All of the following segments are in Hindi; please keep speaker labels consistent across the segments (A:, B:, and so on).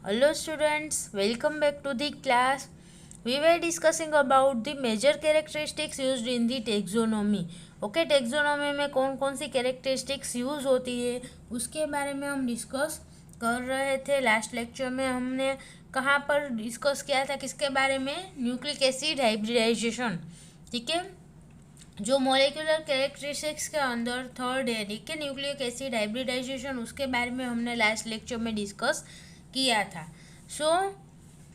A: Hello students, welcome back to the class. We were discussing about the major characteristics used in the taxonomy. Okay taxonomy में कौन कौन सी कैरेक्टरिस्टिक्स यूज़ होती है उसके बारे में हम डिस्कस कर रहे थे। लास्ट लेक्चर में हमने कहाँ पर डिस्कस किया था, किसके बारे में? Nucleic acid hybridisation. ठीक है, जो मॉलिक्यूलर कैरेक्टरिस्टिक्स के अंदर थर्ड है, ठीक है, न्यूक्लिक एसिड हाइब्रिडाइजेशन, उसके बारे में हमने लास्ट लेक्चर में डिस्कस किया था। So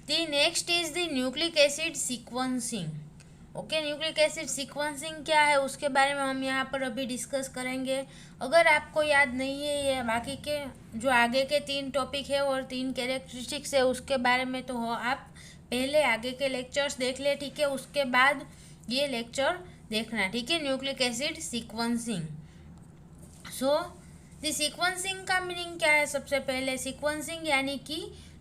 A: the next is the nucleic acid sequencing. Okay, nucleic acid sequencing क्या है उसके बारे में हम यहाँ पर अभी डिस्कस करेंगे। अगर आपको याद नहीं है ये बाकी के जो आगे के 3 टॉपिक है और 3 कैरेक्टरिस्टिक्स है उसके बारे में, तो आप पहले आगे के लेक्चर्स देख ले, ठीक है, उसके बाद ये लेक्चर देखना, ठीक है, nucleic acid sequencing. So the sequencing का मीनिंग क्या है? सबसे पहले सीक्वेंसिंग यानी कि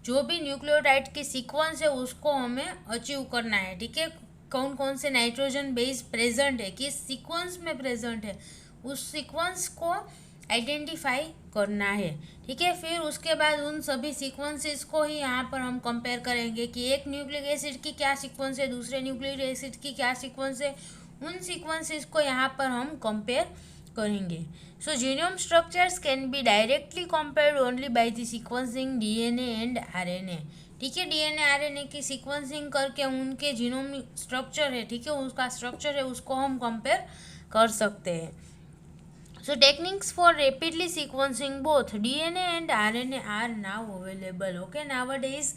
A: जो भी न्यूक्लियोटाइड की सीक्वेंस है उसको हमें अचीव करना है, ठीक है। कौन कौन से नाइट्रोजन बेस प्रेजेंट है, किस सीक्वेंस में प्रेजेंट है, उस सीक्वेंस को आइडेंटिफाई करना है, ठीक है। फिर उसके बाद उन सभी सीक्वेंसेस को ही यहाँ पर हम कंपेयर करेंगे कि एक न्यूक्लिक एसिड की क्या सीक्वेंस है, दूसरे न्यूक्लिक एसिड की क्या सीक्वेंस है, उन सीक्वेंसेस को यहाँ पर हम कंपेयर करेंगे। So genome structures can be directly compared only by the sequencing DNA and RNA, ठीक है। डीएनए आरएनए की सीक्वेंसिंग करके उनके जीनोम स्ट्रक्चर है, ठीक है, उसका स्ट्रक्चर है, उसको हम कंपेयर कर सकते हैं। So techniques for rapidly sequencing both DNA and RNA are now available. Okay, nowadays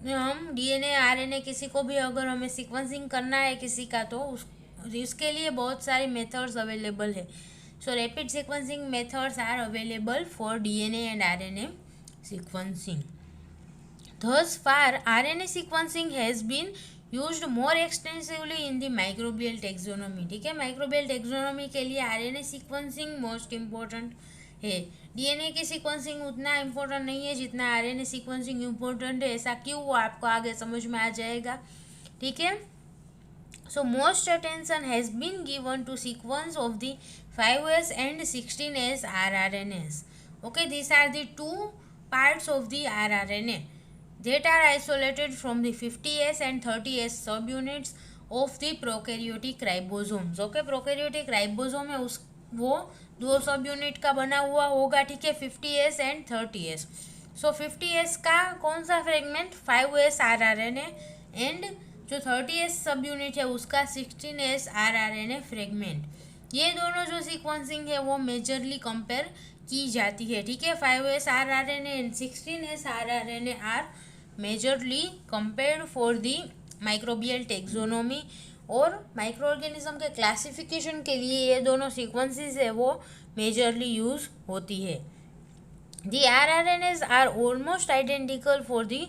A: हम डीएनए आरएनए किसी को भी अगर हमें सीक्वेंसिंग करना है किसी का, तो उसके लिए बहुत सारी मेथड्स अवेलेबल है। So rapid sequencing methods are available for DNA and RNA sequencing. Thus far, RNA sequencing has been used more extensively in the microbial taxonomy, ठीक है। माइक्रोबियल टेक्सोनोमी के लिए आरएनए सीक्वेंसिंग मोस्ट इम्पोर्टेंट है। डीएनए की सीक्वेंसिंग उतना इम्पोर्टेंट नहीं है जितना आरएनए सीक्वेंसिंग इम्पोर्टेंट है। ऐसा क्यों, वो आपको आगे समझ में आ जाएगा, ठीक है। So most attention has been given to sequence of the 5S and 16S rRNAs. Okay, these are the two parts of the rRNA that are isolated from the 50S and 30S subunits of the prokaryotic ribosomes. Okay, prokaryotic ribosome है उस वो 2 सब यूनिट का बना हुआ होगा, ठीक है, 50S and 30S। So 50S का कौन सा फ्रेगमेंट? 5S rRNA एंड जो 30S सब यूनिट है उसका 16S rRNA फ्रेगमेंट। ये दोनों जो सीक्वेंसिंग है वो मेजरली कंपेयर की जाती है, ठीक है। 5S rRNA and 16S rRNA are majorly compared for the microbial taxonomy. और माइक्रो ऑर्गेनिज्म के क्लासिफिकेशन के लिए ये दोनों सीक्वेंसेस है वो मेजरली यूज होती है। The rRNAs are almost identical for the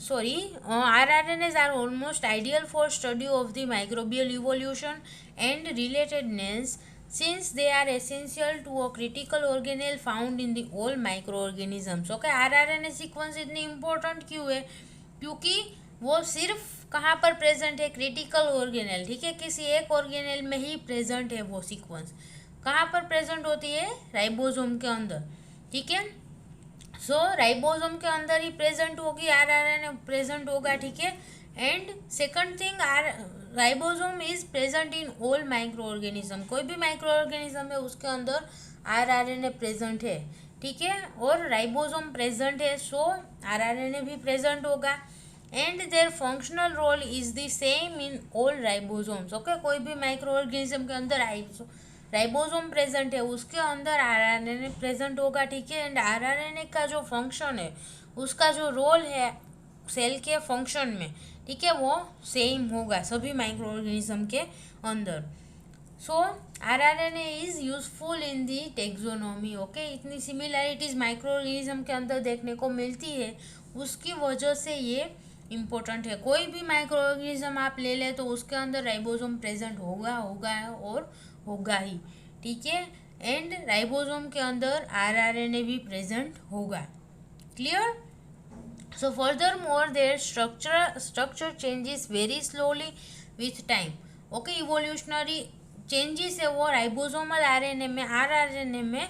A: rRNAs are almost ideal for study of the microbial evolution and relatedness since they are essential to a critical organelle found in the all microorganisms. Okay, rRNA sequence इतनी इम्पोर्टेंट क्यों है? क्योंकि वो सिर्फ कहाँ पर प्रेजेंट है? क्रिटिकल ऑर्गेनेल, ठीक है, किसी एक ऑर्गेनेल में ही प्रेजेंट है वो सीक्वेंस। कहाँ पर प्रेजेंट होती है? राइबोसोम के अंदर, ठीक है। सो राइबोसोम के अंदर ही प्रेजेंट होगी, आरआरएनए प्रेजेंट होगा, ठीक है। And second thing, ribosome is present in all micro organism. कोई भी माइक्रो ऑर्गेनिज्म है उसके अंदर आरआरएनए प्रेजेंट है, ठीक है, और राइबोसोम प्रेजेंट है, सो आरआरएनए भी प्रेजेंट होगा। And their functional role is the same in all ribosomes. Okay, कोई भी माइक्रो ऑर्गेनिज्म के अंदर राइबोसोम प्रेजेंट है उसके अंदर आरआरएनए प्रेजेंट होगा, ठीक है। एंड आरआरएनए का जो फंक्शन है, उसका जो रोल है सेल के फंक्शन में, ठीक है, वो सेम होगा सभी माइक्रो ऑर्गेनिज्म के अंदर। So rRNA is useful in the taxonomy. Okay, इतनी सिमिलैरिटीज माइक्रो ऑर्गेनिज्म के अंदर देखने को मिलती है, उसकी वजह से ये इम्पोर्टेंट है। कोई भी माइक्रो ऑर्गेनिज्म आप ले ले तो उसके अंदर राइबोसोम प्रेजेंट होगा और होगा ही, ठीक है। एंड राइबोसोम के अंदर आरआरएनए भी प्रेजेंट होगा। Clear? So further more there structure changes very slowly with time. Okay, evolutionary changes है वो राइबोसोमल आरएनए में, आरआरएनए में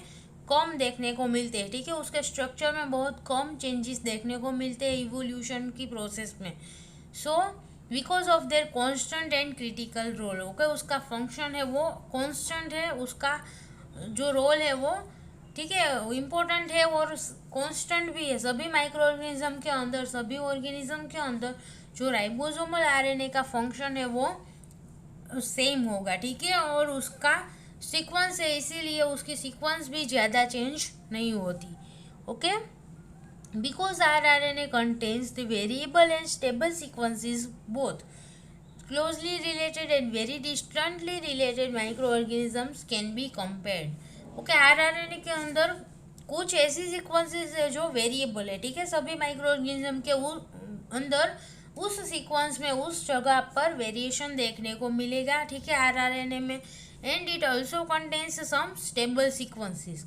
A: कम देखने को मिलते हैं, ठीक है, उसके स्ट्रक्चर में बहुत कम चेंजेस देखने को मिलते हैं इवोल्यूशन की प्रोसेस में। So because of their constant and critical role, okay, उसका फंक्शन है वो कॉन्स्टेंट है, उसका जो रोल है वो, ठीक है, इम्पोर्टेंट है और कॉन्स्टेंट भी है। सभी माइक्रो ऑर्गेनिज्म के अंदर, सभी ऑर्गेनिज्म के अंदर जो राइबोसोमल आरएनए का फंक्शन है वो सेम होगा, ठीक है, और उसका सीक्वेंस है, इसीलिए उसकी सीक्वेंस भी ज़्यादा चेंज नहीं होती, okay. Because rRNA contains the variable and stable sequences both closely related and very distantly related microorganisms can be compared, okay. rRNA के अंदर कुछ ऐसी सीक्वेंसेस है जो वेरिएबल है, ठीक है, सभी माइक्रो ऑर्गेनिज्म के अंदर उस सीक्वेंस में उस जगह पर वेरिएशन देखने को मिलेगा, ठीक है, rRNA में। And it also contains some stable sequences,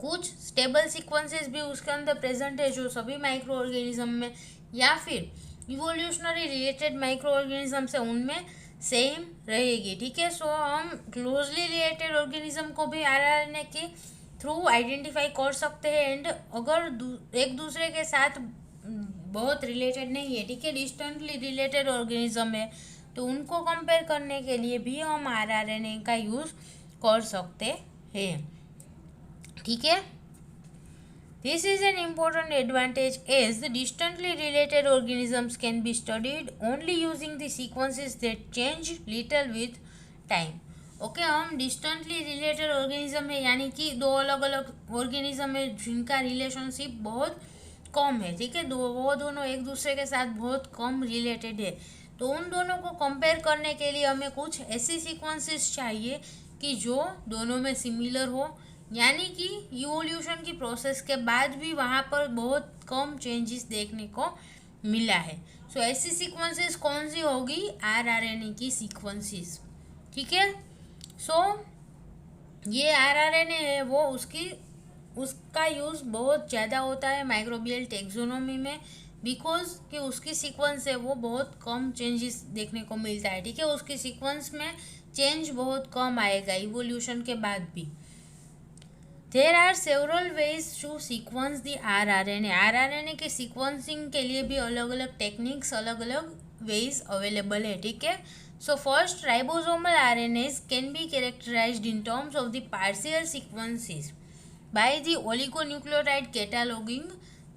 A: कुछ स्टेबल सीक्वेंसेस भी उसके अंदर प्रेजेंट है जो सभी माइक्रो ऑर्गेनिज्म में या फिर इवोल्यूशनरी रिलेटेड माइक्रो ऑर्गेनिज्म से उनमें सेम रहेगी, ठीक है। सो हम क्लोजली रिलेटेड ऑर्गेनिज्म को भी आरआरएनए के थ्रू आइडेंटिफाई कर सकते हैं, एंड अगर एक दूसरे के साथ बहुत रिलेटेड नहीं है, ठीक है, डिस्टेंटली रिलेटेड ऑर्गेनिज्म है, तो उनको कंपेयर करने के लिए भी हम आरआरएनए का यूज़ कर सकते हैं, ठीक है। This is an important advantage as the distantly related organisms can be studied only using the sequences that change little with time, okay. हम डिस्टेंटली रिलेटेड ऑर्गेनिज्म है, यानी कि दो अलग अलग ऑर्गेनिज्म है जिनका रिलेशनशिप बहुत कम है, ठीक है, वो दोनों एक दूसरे के साथ बहुत कम रिलेटेड है, तो उन दोनों को कंपेयर करने के लिए हमें कुछ ऐसी सीक्वेंसेस चाहिए कि जो दोनों में सिमिलर हो, यानी कि इवोल्यूशन की प्रोसेस के बाद भी वहाँ पर बहुत कम चेंजेस देखने को मिला है। सो ऐसी सीक्वेंसेस कौन सी होगी? आरआरएनए की सीक्वेंसेस, ठीक है। सो ये आरआरएनए है वो उसका यूज़ बहुत ज़्यादा होता है माइक्रोबियल टेक्सोनोमी में, बिकॉज कि उसकी सीक्वेंस है वो बहुत कम चेंजेस देखने को मिलता है, ठीक है, उसकी सीक्वेंस में चेंज बहुत कम आएगा इवोल्यूशन के बाद भी। There are several ways to sequence the rRNA के सीक्वेंसिंग के लिए भी अलग अलग टेक्निक्स, अलग अलग वेज अवेलेबल है, ठीक है। So first, ribosomal RNAs can be characterised in terms of the partial sequences by the oligonucleotide cataloging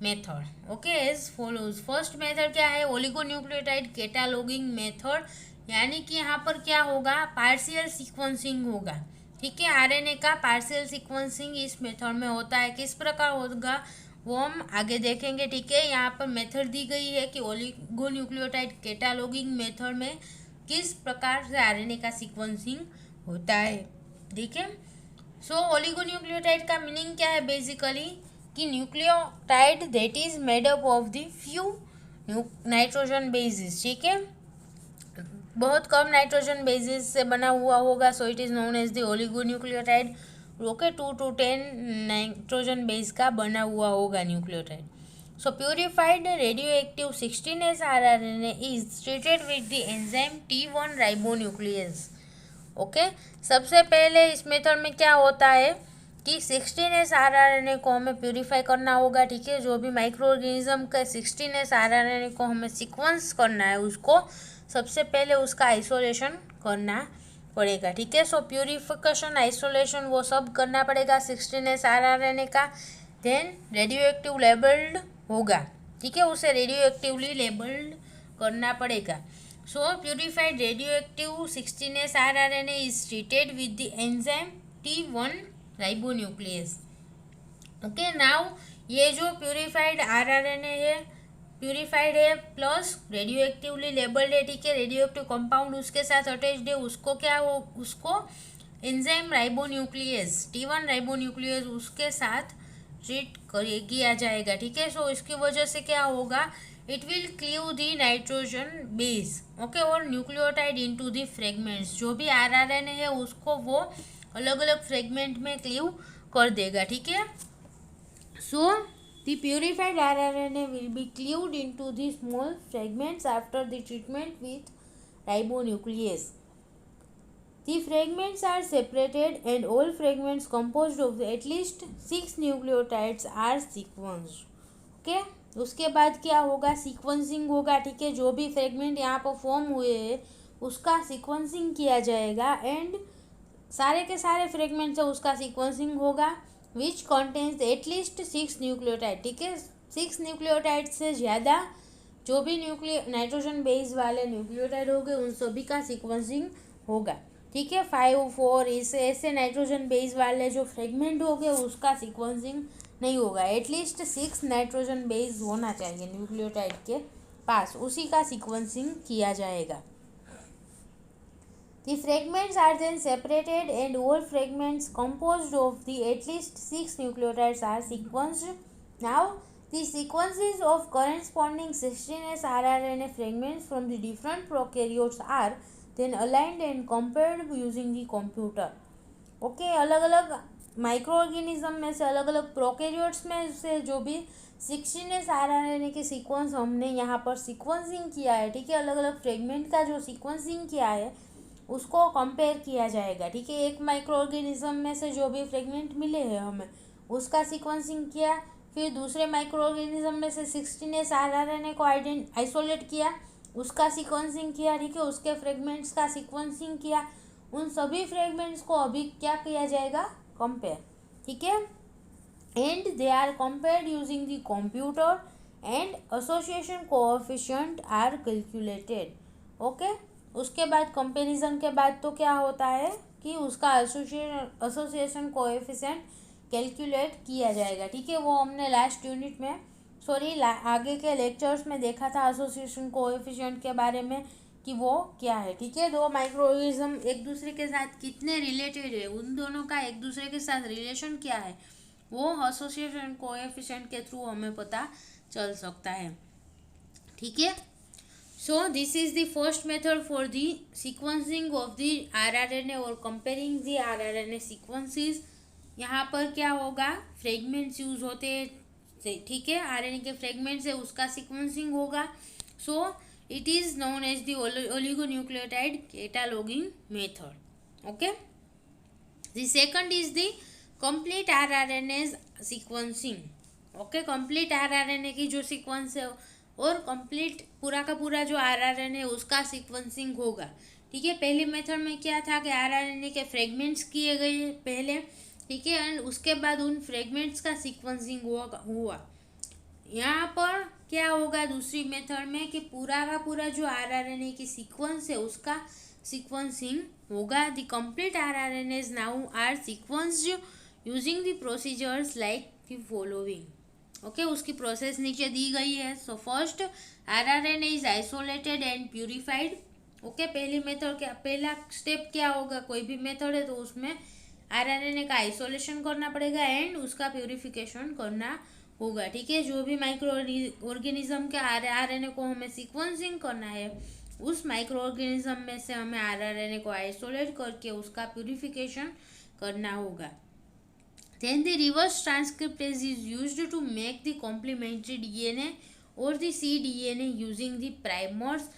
A: method, okay, as follows। First method क्या है? ओलिगोन्यूक्लियोटाइड कैटालॉगिंग मेथड, यानी कि यहाँ पर क्या होगा? पार्शियल सीक्वेंसिंग होगा, ठीक है, आरएनए का पार्शियल सीक्वेंसिंग इस मेथड में होता है। किस प्रकार होगा वो हम आगे देखेंगे, ठीक है। यहाँ पर मेथड दी गई है कि ओलिगोन्यूक्लियोटाइड कैटालॉगिंग मेथड में किस प्रकार से आरएनए का सीक्वेंसिंग होता है, ठीक है। सो ओलिगोन्यूक्लियोटाइड का मीनिंग क्या है? बेसिकली कि nucleotide that is made up of the few nitrogen bases, ठीक है, बहुत कम नाइट्रोजन बेसिस से बना हुआ होगा, so it is known as the oligonucleotide, okay. 2 to 10 nitrogen base का बना हुआ होगा nucleotide. So purified radio active 16S rRNA is treated with the enzyme T1 ribonuclease, okay. सबसे पहले इस मेथड में क्या होता है कि 16S आरआरएनए को हमें प्यूरिफाई करना होगा, ठीक है, जो भी माइक्रो ऑर्गेनिज्म का 16S आरआरएनए को हमें सीक्वेंस करना है उसको सबसे पहले उसका आइसोलेशन करना पड़ेगा, ठीक है। सो प्यूरिफिकेशन, आइसोलेशन वो सब करना पड़ेगा 16S आरआरएनए का। देन रेडियो एक्टिव लेबल्ड होगा, ठीक है, उसे रेडियो एक्टिवली लेबल्ड करना पड़ेगा। So purified radioactive 16S rRNA is treated with the enzyme T1 ribonuclease, okay। now ये जो प्यूरिफाइड आरआरएनए है, प्यूरिफाइड है प्लस रेडियो एक्टिवली लेबल्ड है, ठीक है, रेडियो एक्टिव कंपाउंड उसके साथ अटैच्ड है, उसको क्या हो, उसको एंजाइम राइबोन्यूक्लियस T1 राइबोन्यूक्लियस उसके साथ ट्रीट किया जाएगा, ठीक है। सो इसकी वजह से क्या होगा? It will cleave the nitrogen base, okay, और न्यूक्लियोटाइड इनटू दी फ्रेगमेंट्स, जो भी आरआरएनए है उसको वो अलग अलग फ्रेगमेंट में क्लीव कर देगा, ठीक है। So the purified rRNA will be cleaved into the small fragments after the treatment with ribonuclease, The fragments are separated and all fragments composed of at least 6 nucleotides are sequenced. Okay, उसके बाद क्या होगा, सीक्वेंसिंग होगा, ठीक है। जो भी फ्रेगमेंट यहाँ पर फॉर्म हुए हैं उसका सीक्वेंसिंग किया जाएगा एंड सारे के सारे फ्रेगमेंट्स है उसका सीक्वेंसिंग होगा, विच कंटेन्स एटलीस्ट 6 न्यूक्लियोटाइड, ठीक है। 6 न्यूक्लियोटाइड से ज़्यादा जो भी नाइट्रोजन बेस वाले न्यूक्लियोटाइड होंगे उन सभी का सीक्वेंसिंग होगा, ठीक है। 5, 4 इसे ऐसे नाइट्रोजन बेस वाले जो फ्रेगमेंट होंगे उसका सीक्वेंसिंग नहीं होगा। एटलीस्ट 6 नाइट्रोजन बेस होना चाहिए न्यूक्लियोटाइड के पास, उसी का सीक्वेंसिंग किया जाएगा। The fragments are then separated and all fragments composed of the at least 6 nucleotides are sequenced. Now, the sequences of corresponding 16S rRNA fragments from the different prokaryotes are then aligned and compared using the computer. Okay, अलग अलग माइक्रो ऑर्गेनिज्म में से, अलग अलग प्रोकैरियोट्स में से जो भी 16S rRNA के सीक्वेंस हमने यहाँ पर सीक्वेंसिंग किया है, ठीक है, अलग अलग फ्रेगमेंट का जो सीक्वेंसिंग किया है उसको कंपेयर किया जाएगा, ठीक है। एक माइक्रो ऑर्गेनिज्म में से जो भी फ्रेगमेंट मिले हैं हमें उसका सीक्वेंसिंग किया, फिर दूसरे माइक्रो ऑर्गेनिज्म में से 16S rRNA को आइसोलेट किया, उसका सीक्वेंसिंग किया, ठीक है, उसके फ्रेगमेंट्स का सीक्वेंसिंग किया, उन सभी फ्रेगमेंट्स को अभी क्या किया जाएगा, कंपेयर, ठीक है। And they are compared using the computer and association coefficient are calculated. Okay, उसके बाद कंपैरिजन के बाद तो क्या होता है कि उसका एसोसिएशन कोएफिशिएंट कैलकुलेट किया जाएगा, ठीक है। वो हमने लास्ट यूनिट में आगे के लेक्चर्स में देखा था एसोसिएशन कोएफिशिएंट के बारे में कि वो क्या है, ठीक है। दो माइक्रो ऑर्गेनिज्म एक दूसरे के साथ कितने रिलेटेड है, उन दोनों का एक दूसरे के साथ रिलेशन क्या है, वो एसोसिएशन कोएफिशिएंट के थ्रू हमें पता चल सकता है, ठीक है। So this is the first method for the sequencing of the rRNA और comparing the rRNA sequences। यहाँ पर क्या होगा, फ्रेगमेंट्स यूज होते हैं, ठीक है, आरएनए के फ्रेगमेंट्स है उसका सीक्वेंसिंग होगा। So it is known as the oligonucleotide cataloguing method. Okay, the second is the complete rRNA sequencing. Okay, complete rRNA की जो सीक्वेंस है और कंप्लीट पूरा का पूरा जो आरआरएनए है उसका सीक्वेंसिंग होगा, ठीक है। पहली मेथड में क्या था कि आरआरएनए के फ्रेगमेंट्स किए गए पहले, ठीक है, एंड उसके बाद उन फ्रेगमेंट्स का सीक्वेंसिंग हुआ। यहाँ पर क्या होगा दूसरी मेथड में कि पूरा का पूरा जो आरआरएनए की सीक्वेंस है उसका सीक्वेंसिंग होगा। The complete rRNAs now are sequenced using the procedures like the following. Okay, उसकी प्रोसेस नीचे दी गई है। So first rRNA is isolated and purified. Okay, पहली मेथड क्या, पहला स्टेप क्या होगा, कोई भी मेथड है तो उसमें आरआरएनए का आइसोलेशन करना पड़ेगा एंड उसका प्यूरिफिकेशन करना होगा, ठीक है। जो भी माइक्रो ऑर्गेनिज्म के आरआरएनए को हमें सीक्वेंसिंग करना है उस माइक्रो ऑर्गेनिज्म में से हमें आरआरएनए को आइसोलेट करके उसका प्यूरिफिकेशन करना होगा। Then the reverse transcriptase is used to make the complementary DNA or the cDNA using the primers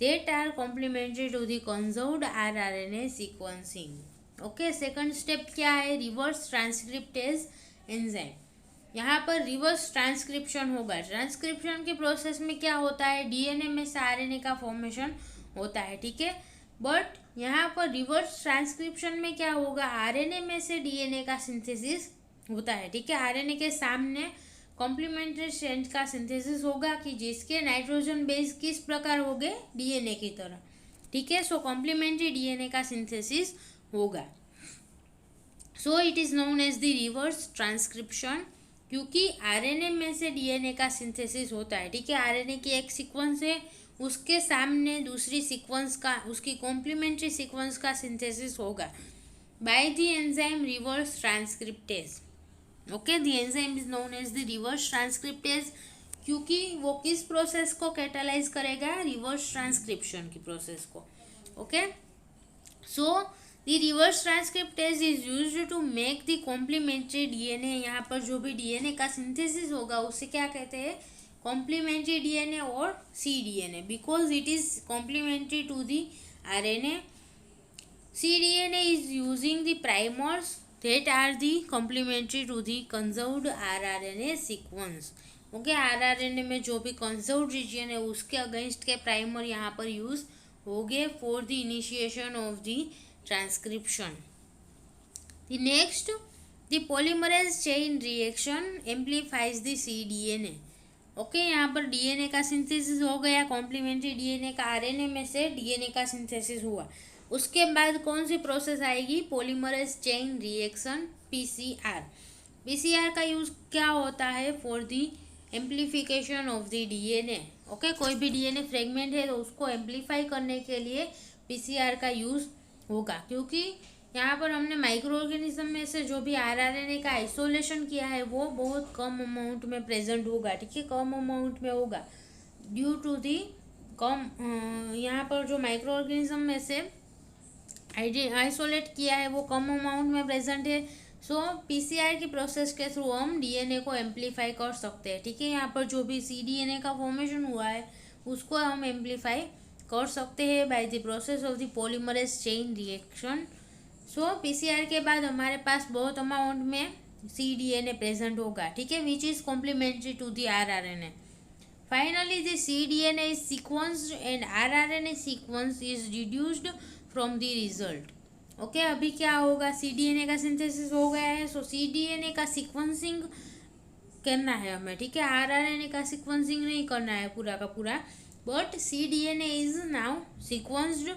A: that are complementary to the conserved rRNA sequencing. Okay, second step क्या है, रिवर्स ट्रांसक्रिप्टेज एंजाइम। यहाँ पर रिवर्स ट्रांसक्रिप्शन होगा। ट्रांसक्रिप्शन के प्रोसेस में क्या होता है, डीएनए में से आरएनए का फॉर्मेशन होता है, ठीक है। बट यहाँ पर रिवर्स ट्रांसक्रिप्शन में क्या होगा, आरएनए में से डीएनए का सिंथेसिस होता है, ठीक है। आरएनए के सामने कॉम्प्लीमेंट्री स्ट्रैंड का सिंथेसिस होगा कि जिसके नाइट्रोजन बेस किस प्रकार हो गए, डीएनए की तरह, ठीक है। सो कॉम्प्लीमेंट्री डीएनए का सिंथेसिस होगा। So it is known as the reverse transcription, क्योंकि आरएनए में से डीएनए का सिंथेसिस होता है, ठीक है। आरएनए की एक सीक्वेंस है, उसके सामने दूसरी सीक्वेंस का, उसकी कॉम्प्लीमेंट्री सीक्वेंस का सिंथेसिस होगा by the enzyme reverse transcriptase. Okay, the enzyme is known as the reverse transcriptase, क्योंकि वो किस प्रोसेस को कैटालाइज करेगा, रिवर्स ट्रांसक्रिप्शन की प्रोसेस को। Okay, so the reverse transcriptase is used to make the complementary DNA. यहाँ पर जो भी डीएनए का सिंथेसिस होगा उसे क्या कहते हैं, कॉम्प्लीमेंट्री डीएनए और C DNA, because it is complementary to the RNA cDNA is using the primers that are the complementary to the conserved rRNA sequence. Okay, rRNA में जो भी कंजर्व्ड रीजन है उसके अगेंस्ट के प्राइमर यहाँ पर यूज हो गए for the initiation of the transcription. The next, the polymerase chain reaction amplifies the cDNA. Okay, यहाँ पर डीएनए का सिंथेसिस हो गया, कॉम्प्लीमेंट्री डीएनए का आरएनए में से डीएनए का सिंथेसिस हुआ. उसके बाद कौन सी प्रोसेस आएगी? Polymerase chain reaction, PCR. PCR का यूज़ क्या होता है? For the amplification of the DNA. Okay, कोई भी डीएनए फ्रेगमेंट है तो उसको एम्प्लीफाई करने के लिए पीसीआर का यूज़ होगा, क्योंकि यहाँ पर हमने माइक्रो ऑर्गेनिज्म में से जो भी आरआरएनए का आइसोलेशन किया है वो बहुत कम अमाउंट में प्रेजेंट होगा. ठीक है, कम अमाउंट में होगा ड्यू टू दी कम यहाँ पर जो माइक्रो ऑर्गेनिज्म में से आइसोलेट किया है वो कम अमाउंट में प्रेजेंट है. सो पीसीआर की प्रोसेस के थ्रू हम डीएनए को एम्प्लीफाई कर सकते हैं. ठीक है, यहाँ पर जो भी cDNA का फॉर्मेशन हुआ है उसको हम एम्प्लीफाई कर सकते हैं by the process of the polymerase chain reaction. So PCR के बाद हमारे पास बहुत अमाउंट में cDNA प्रेजेंट होगा. ठीक है, which is complementary to the rRNA. Finally the cDNA is sequenced and rRNA sequence is reduced from the result. Okay, अभी क्या होगा? cDNA का सिंथेसिस हो गया है, सो cDNA का सीक्वेंसिंग करना है हमें. ठीक है, rRNA का सीक्वेंसिंग नहीं करना है पूरा का पूरा, but cDNA is now sequenced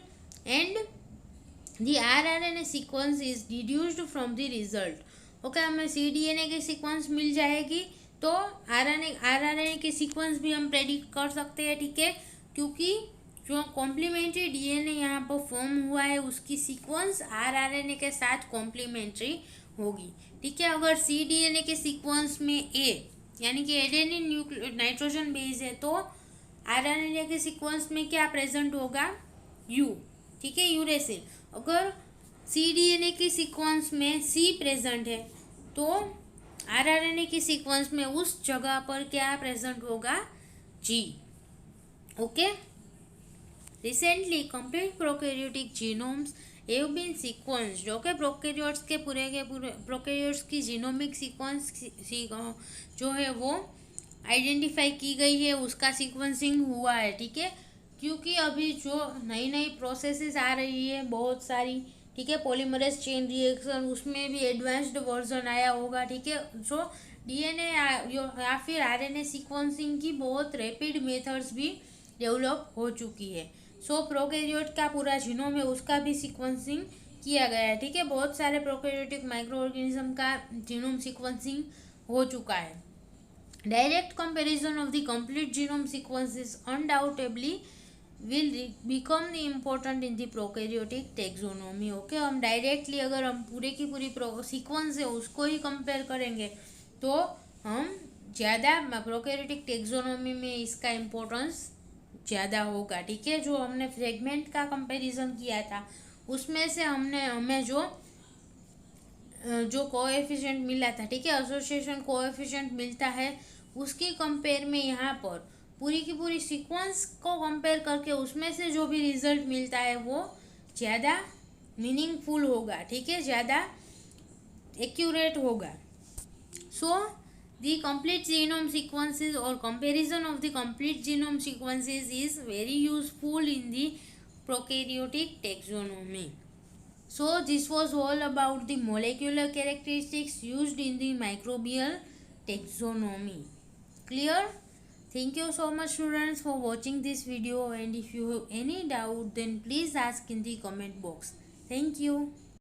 A: and the rRNA sequence is deduced from the result. Okay, हमें cDNA की सीक्वेंस मिल जाएगी तो rRNA के सीक्वेंस भी हम प्रेडिक्ट कर सकते हैं. ठीक है, क्योंकि जो कॉम्प्लीमेंट्री डीएनए यहाँ पर फॉर्म हुआ है उसकी सीक्वेंस आरआरएनए के साथ कॉम्प्लीमेंट्री होगी. ठीक है, अगर cDNA के सीक्वेंस में ए यानी कि एडेनिन नाइट्रोजन बेस है तो आरआरएनए के सीक्वेंस में क्या प्रेजेंट होगा? यू. ठीक है, यूरेसिल. अगर cDNA के सीक्वेंस में सी प्रेजेंट है तो आरआरएनए की सीक्वेंस में उस जगह पर क्या प्रेजेंट होगा? जी. Okay, recently complete prokaryotic genomes have been sequenced. Okay, prokaryotes के पूरे प्रोकैरियोट्स की जीनोमिक सीक्वेंस जो है वो आइडेंटिफाई की गई है, उसका सीक्वेंसिंग हुआ है. ठीक है, क्योंकि अभी जो नई नई प्रोसेसेस आ रही है बहुत सारी. ठीक है, पॉलीमरेज चेन रिएक्शन, उसमें भी एडवांस्ड वर्जन आया होगा. ठीक है, जो डीएनए या फिर आरएनए सीक्वेंसिंग की बहुत रैपिड मेथड्स भी डेवलप हो चुकी है. सो प्रोकैरियोट का पूरा जीनोम है उसका भी सीक्वेंसिंग किया गया है. ठीक है, बहुत सारे प्रोकैरियोटिक माइक्रो ऑर्गेनिज्म का जीनोम सीक्वेंसिंग हो चुका है. Direct comparison of the complete genome sequences undoubtedly will become the important in the prokaryotic taxonomy. Okay, हम डायरेक्टली अगर हम पूरे की पूरी सीक्वेंस है उसको ही कंपेयर करेंगे तो हम ज़्यादा प्रोकैरियोटिक टेक्सोनोमी में इसका इम्पोर्टेंस ज़्यादा होगा. ठीक है, जो हमने फ्रेगमेंट का कंपैरिजन किया था उसमें से हमें जो कोएफिशिएंट मिला था, ठीक है, एसोसिएशन कोएफिशिएंट मिलता है, उसकी कंपेयर में यहाँ पर पूरी की पूरी सीक्वेंस को कंपेयर करके उसमें से जो भी रिजल्ट मिलता है वो ज़्यादा मीनिंगफुल होगा. ठीक है, ज़्यादा एक्यूरेट होगा. सो the complete genome sequences or comparison of the complete genome sequences is very useful in the prokaryotic taxonomy. So this was all about the molecular characteristics used in the microbial taxonomy. Clear? Thank you so much students for watching this video, and if you have any doubt then please ask in the comment box. Thank you.